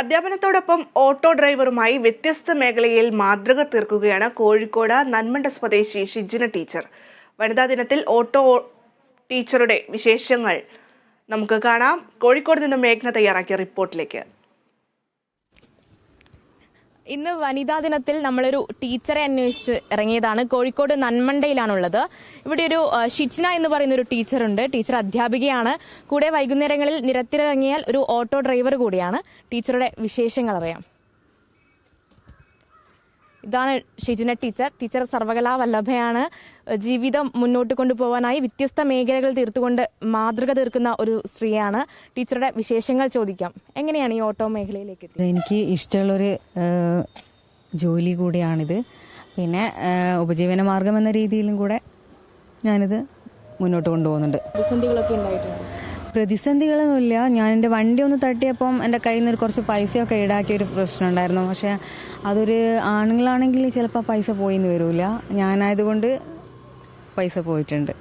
അധ്യാപനത്തോടൊപ്പം auto ഡ്രൈവറുമായി വ്യത്യസ്ത മേഖലയിൽ മാതൃക തീർക്കുകയാണ് കോഴിക്കോട് നന്മണ്ട സ്വദേശി ഷിജിന ടീച്ചർ. വനിതാ ദിനത്തിൽ ഓട്ടോ ടീച്ചറുടെ വിശേഷങ്ങൾ നമുക്ക് കാണാം. കോഴിക്കോട് നിന്ന് മേഘ്ന തയ്യാറാക്കിയ റിപ്പോർട്ടിലേക്ക്. ഇന്ന് വനിതാ ദിനത്തിൽ നമ്മളൊരു ടീച്ചറെ അന്വേഷിച്ച് ഇറങ്ങിയതാണ്. കോഴിക്കോട് നന്മണ്ടയിലാണുള്ളത്. ഇവിടെ ഒരു ഷിജ്ന എന്ന് പറയുന്ന ഒരു ടീച്ചറുണ്ട്. ടീച്ചർ അധ്യാപികയാണ്. കൂടെ വൈകുന്നേരങ്ങളിൽ നിരത്തിലിറങ്ങിയാൽ ഒരു ഓട്ടോ ഡ്രൈവർ കൂടിയാണ്. ടീച്ചറുടെ വിശേഷങ്ങൾ അറിയാം. ഇതാണ് ഷിജിന ടീച്ചർ. ടീച്ചർ സർവകലാ വല്ലഭയാണ്. ജീവിതം മുന്നോട്ട് കൊണ്ടുപോകാനായി വ്യത്യസ്ത മേഖലകൾ തീർത്തുകൊണ്ട് മാതൃക തീർക്കുന്ന ഒരു സ്ത്രീയാണ്. ടീച്ചറുടെ വിശേഷങ്ങൾ ചോദിക്കാം. എങ്ങനെയാണ് ഈ ഓട്ടോ മേഖലയിലേക്ക് എത്തിയത്? എനിക്ക് ഇഷ്ടമുള്ളൊരു ജോലി കൂടിയാണിത്. പിന്നെ ഉപജീവന മാർഗം എന്ന രീതിയിലും കൂടെ ഞാനിത് മുന്നോട്ട് കൊണ്ടുപോകുന്നുണ്ട്. പ്രതിസന്ധികളൊക്കെ ഉണ്ടായിട്ടുണ്ട്? പ്രതിസന്ധികളൊന്നുമില്ല. ഞാൻ എൻ്റെ വണ്ടി ഒന്ന് തട്ടിയപ്പം എൻ്റെ കയ്യിൽ നിന്ന് കുറച്ച് പൈസയൊക്കെ ഈടാക്കിയൊരു പ്രശ്നം ഉണ്ടായിരുന്നു. പക്ഷേ അതൊരു ആണുങ്ങളാണെങ്കിൽ ചിലപ്പോൾ പൈസ പോയിന്ന് വരില്ല. ഞാനായതുകൊണ്ട് പൈസ പോയിട്ടുണ്ട്.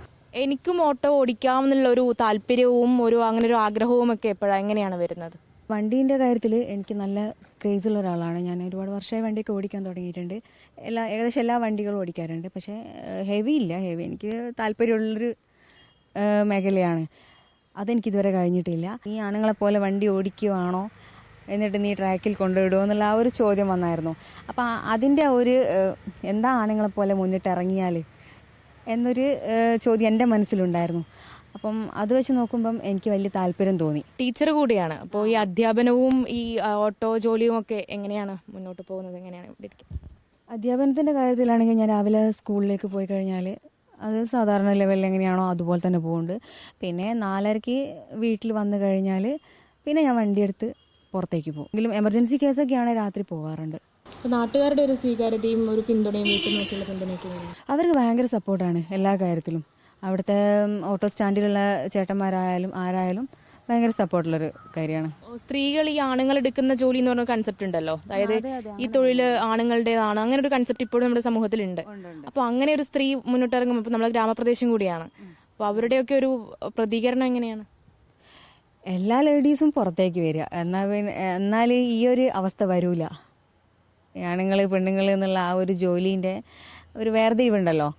എനിക്കും ഓട്ടോ ഓടിക്കാമെന്നുള്ള ഒരു താല്പര്യവും അങ്ങനെ ഒരു ആഗ്രഹവും ഒക്കെ എങ്ങനെയാണ് വരുന്നത്? വണ്ടീൻ്റെ കാര്യത്തിൽ എനിക്ക് നല്ല ക്രേസുള്ള ഒരാളാണ്. ഞാൻ ഒരുപാട് വർഷമായി വണ്ടിയൊക്കെ ഓടിക്കാൻ തുടങ്ങിയിട്ടുണ്ട്. ഏകദേശം എല്ലാ വണ്ടികളും ഓടിക്കാറുണ്ട്. പക്ഷേ ഹെവി എനിക്ക് താല്പര്യമുള്ളൊരു മേഖലയാണ്. അതെനിക്കിതുവരെ കഴിഞ്ഞിട്ടില്ല. ഈ ആണുങ്ങളെപ്പോലെ വണ്ടി ഓടിക്കുവാണോ, എന്നിട്ട് നീ ട്രാക്കിൽ കൊണ്ടുവിടുമോ എന്നുള്ള ആ ഒരു ചോദ്യം വന്നായിരുന്നു. അപ്പം അതിൻ്റെ ഒരു എന്താ ആണുങ്ങളെപ്പോലെ മുന്നിട്ട് ഇറങ്ങിയാൽ എന്നൊരു ചോദ്യം എൻ്റെ മനസ്സിലുണ്ടായിരുന്നു. അപ്പം അത് വെച്ച് നോക്കുമ്പം എനിക്ക് വലിയ താല്പര്യം തോന്നി. ടീച്ചർ കൂടിയാണ്. അപ്പോൾ ഈ അധ്യാപനവും ഈ ഓട്ടോ ജോലിയും ഒക്കെ എങ്ങനെയാണ് മുന്നോട്ട് പോകുന്നത്? എങ്ങനെയാണ് ഇവിടെ ഇരിക്കുന്നത്? അധ്യാപനത്തിൻ്റെ കാര്യത്തിലാണെങ്കിൽ ഞാൻ രാവിലെ സ്കൂളിലേക്ക് പോയി കഴിഞ്ഞാൽ അത് സാധാരണ ലെവലിൽ എങ്ങനെയാണോ അതുപോലെ തന്നെ പോകുന്നുണ്ട്. പിന്നെ 4:30 വീട്ടിൽ വന്നു കഴിഞ്ഞാൽ പിന്നെ ഞാൻ വണ്ടിയെടുത്ത് പുറത്തേക്ക് പോകും. എങ്കിലും എമർജൻസി കേസൊക്കെ ആണെങ്കിൽ രാത്രി പോകാറുണ്ട്. നാട്ടുകാരുടെ ഒരു സ്വീകാര്യതയും ഒരു പിന്തുണയും വീട്ടിൽ നോക്കിയുള്ള പിന്തുണയൊക്കെ അവർക്ക് ഭയങ്കര സപ്പോർട്ടാണ് എല്ലാ കാര്യത്തിലും. അവിടുത്തെ ഓട്ടോ സ്റ്റാൻഡിലുള്ള ചേട്ടന്മാരായാലും ആരായാലും ഭയങ്കര സപ്പോർട്ടുള്ളൊരു കാര്യമാണ്. സ്ത്രീകൾ ഈ ആണുങ്ങൾ എടുക്കുന്ന ജോലി എന്ന് പറഞ്ഞ കൺസെപ്റ്റ് ഉണ്ടല്ലോ, അതായത് ഈ തൊഴിൽ ആണുങ്ങളുടേതാണ്, അങ്ങനെ ഒരു കൺസെപ്റ്റ് ഇപ്പോഴും നമ്മുടെ സമൂഹത്തിലുണ്ട്. അപ്പൊ അങ്ങനെ ഒരു സ്ത്രീ മുന്നോട്ടിറങ്ങുമ്പോൾ ഇപ്പൊ നമ്മളെ ഗ്രാമപ്രദേശം കൂടിയാണ്, അപ്പൊ അവരുടെയൊക്കെ ഒരു പ്രതികരണം എങ്ങനെയാണ്? എല്ലാ ലേഡീസും പുറത്തേക്ക് വരിക, എന്നാൽ ഈ ഒരു അവസ്ഥ വരൂല. ആണുങ്ങൾ പെണ്ണുങ്ങൾ എന്നുള്ള ആ ഒരു ജോലീൻ്റെ ഒരു വേർതിരിവുണ്ടല്ലോ,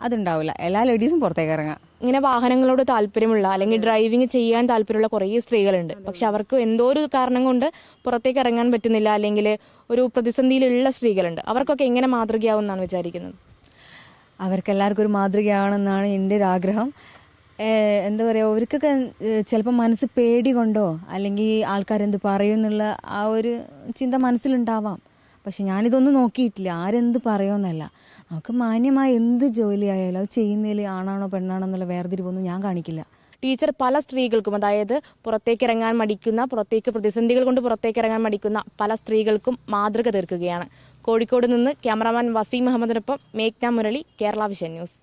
അതുണ്ടാവില്ല. എല്ലാ ലേഡീസും പുറത്തേക്ക് ഇറങ്ങാം. ഇങ്ങനെ വാഹനങ്ങളോട് താല്പര്യമുള്ള അല്ലെങ്കിൽ ഡ്രൈവിംഗ് ചെയ്യാൻ താല്പര്യമുള്ള കുറേ സ്ത്രീകളുണ്ട്. പക്ഷെ അവർക്ക് എന്തോ ഒരു കാരണം കൊണ്ട് പുറത്തേക്ക് ഇറങ്ങാൻ പറ്റുന്നില്ല, അല്ലെങ്കിൽ ഒരു പ്രതിസന്ധിയിലുള്ള സ്ത്രീകളുണ്ട്. അവർക്കൊക്കെ എങ്ങനെ മാതൃകയാവും എന്നാണ് വിചാരിക്കുന്നത്? അവർക്കെല്ലാവർക്കും ഒരു മാതൃകയാണെന്നാണ് എൻ്റെ ഒരു ആഗ്രഹം. എന്താ പറയുക, അവർക്കൊക്കെ ചിലപ്പോൾ മനസ്സ് പേടി കൊണ്ടോ അല്ലെങ്കിൽ ആൾക്കാരെന്ത് പറയും എന്നുള്ള ആ ഒരു ചിന്ത മനസ്സിലുണ്ടാവാം. പക്ഷെ ഞാനിതൊന്നും നോക്കിയിട്ടില്ല, ആരെന്ത് പറയുമെന്നല്ല. നമുക്ക് മാന്യമായ എന്ത് ജോലി ആയാലും അത് ചെയ്യുന്നതിൽ ആണാണോ പെണ്ണാണോ എന്നുള്ള വേർതിരിവൊന്നും ഞാൻ കാണിക്കില്ല. ടീച്ചർ പല സ്ത്രീകൾക്കും, അതായത് പുറത്തേക്ക് ഇറങ്ങാൻ മടിക്കുന്ന, പുറത്തേക്ക് പ്രതിസന്ധികൾ കൊണ്ട് പുറത്തേക്ക് ഇറങ്ങാൻ മടിക്കുന്ന പല സ്ത്രീകൾക്കും മാതൃക തീർക്കുകയാണ്. കോഴിക്കോട് നിന്ന് ക്യാമറാമാൻ വസീം മുഹമ്മദിനൊപ്പം മേഘ്ന മുരളി, കേരള വിഷൻ ന്യൂസ്.